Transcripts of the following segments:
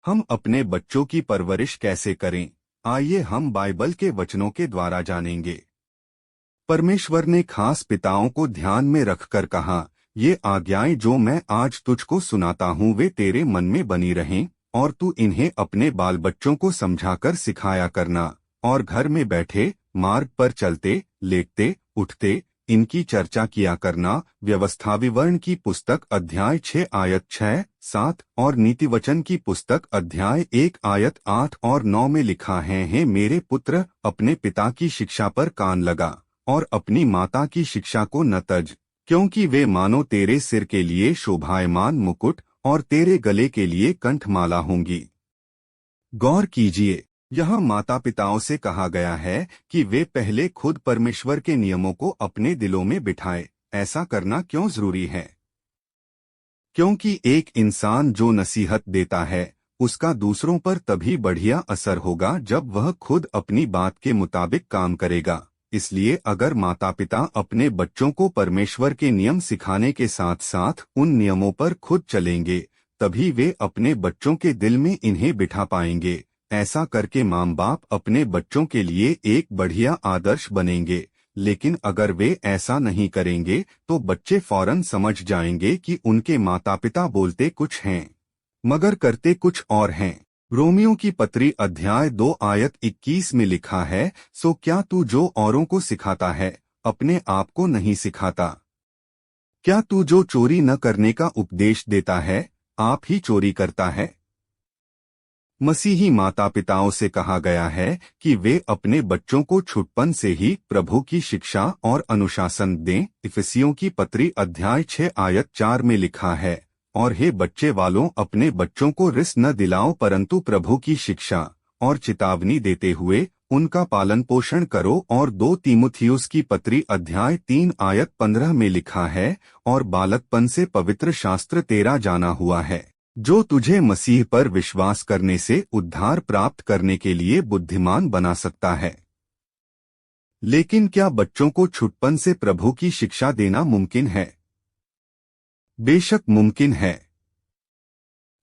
हम अपने बच्चों की परवरिश कैसे करें, आइए हम बाइबल के वचनों के द्वारा जानेंगे। परमेश्वर ने खास पिताओं को ध्यान में रखकर कहा, ये आज्ञाएं जो मैं आज तुझको सुनाता हूँ वे तेरे मन में बनी रहें, और तू इन्हें अपने बाल बच्चों को समझाकर सिखाया करना, और घर में बैठे मार्ग पर चलते लेटते उठते इनकी चर्चा किया करना। व्यवस्था विवरण की पुस्तक अध्याय 6 आयत 6-7 और नीतिवचन की पुस्तक अध्याय 1 आयत 8 और 9 में लिखा है, हे मेरे पुत्र, अपने पिता की शिक्षा पर कान लगा और अपनी माता की शिक्षा को न तज, क्योंकि वे मानो तेरे सिर के लिए शोभायमान मुकुट और तेरे गले के लिए कंठमाला होंगी। गौर कीजिए, यह माता पिताओं से कहा गया है कि वे पहले खुद परमेश्वर के नियमों को अपने दिलों में बिठाए। ऐसा करना क्यों जरूरी है? क्योंकि एक इंसान जो नसीहत देता है उसका दूसरों पर तभी बढ़िया असर होगा जब वह खुद अपनी बात के मुताबिक काम करेगा। इसलिए अगर माता पिता अपने बच्चों को परमेश्वर के नियम सिखाने के साथ साथ उन नियमों पर खुद चलेंगे, तभी वे अपने बच्चों के दिल में इन्हें बिठा पाएंगे। ऐसा करके माँ बाप अपने बच्चों के लिए एक बढ़िया आदर्श बनेंगे। लेकिन अगर वे ऐसा नहीं करेंगे तो बच्चे फौरन समझ जाएंगे कि उनके माता पिता बोलते कुछ हैं मगर करते कुछ और हैं। रोमियो की पत्री अध्याय 2 आयत 21 में लिखा है, सो क्या तू जो औरों को सिखाता है अपने आप को नहीं सिखाता? क्या तू जो चोरी न करने का उपदेश देता है आप ही चोरी करता है? मसीही माता पिताओं से कहा गया है कि वे अपने बच्चों को छुटपन से ही प्रभु की शिक्षा और अनुशासन दें। इफिसियों की पत्री अध्याय 6 आयत 4 में लिखा है, और हे बच्चे वालों, अपने बच्चों को रिस न दिलाओ परंतु प्रभु की शिक्षा और चेतावनी देते हुए उनका पालन पोषण करो। और 2 तीमुथियुस की पत्री अध्याय 3 आयत 15 में लिखा है, और बालकपन से पवित्र शास्त्र तेरा जाना हुआ है, जो तुझे मसीह पर विश्वास करने से उद्धार प्राप्त करने के लिए बुद्धिमान बना सकता है। लेकिन क्या बच्चों को छुटपन से प्रभु की शिक्षा देना मुमकिन है? बेशक मुमकिन है।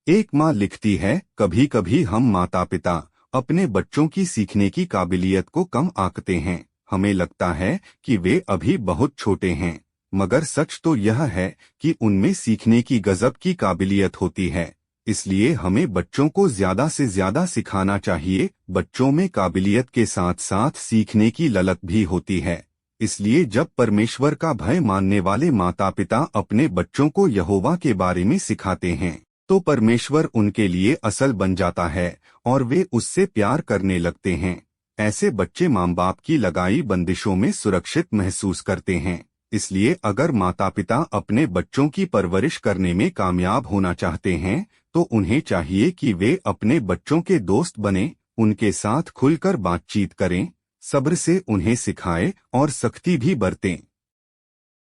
एक माँ लिखती है, कभी कभी हम माता पिता अपने बच्चों की सीखने की काबिलियत को कम आंकते हैं। हमें लगता है कि वे अभी बहुत छोटे हैं, मगर सच तो यह है कि उनमें सीखने की गजब की काबिलियत होती है। इसलिए हमें बच्चों को ज्यादा से ज्यादा सिखाना चाहिए। बच्चों में काबिलियत के साथ साथ सीखने की ललक भी होती है। इसलिए जब परमेश्वर का भय मानने वाले माता पिता अपने बच्चों को यहोवा के बारे में सिखाते हैं तो परमेश्वर उनके लिए असल बन जाता है और वे उससे प्यार करने लगते हैं। ऐसे बच्चे माँ बाप की लगाई बंदिशों में सुरक्षित महसूस करते हैं। इसलिए अगर माता पिता अपने बच्चों की परवरिश करने में कामयाब होना चाहते हैं तो उन्हें चाहिए कि वे अपने बच्चों के दोस्त बने, उनके साथ खुलकर बातचीत करें, सब्र से उन्हें सिखाएं और सख्ती भी बरतें।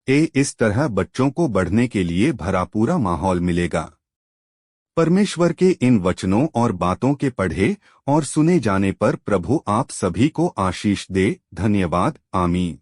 इस तरह बच्चों को बढ़ने के लिए भरा पूरा माहौल मिलेगा। परमेश्वर के इन वचनों और बातों के पढ़े और सुने जाने पर प्रभु आप सभी को आशीष दे। धन्यवाद। आमीन।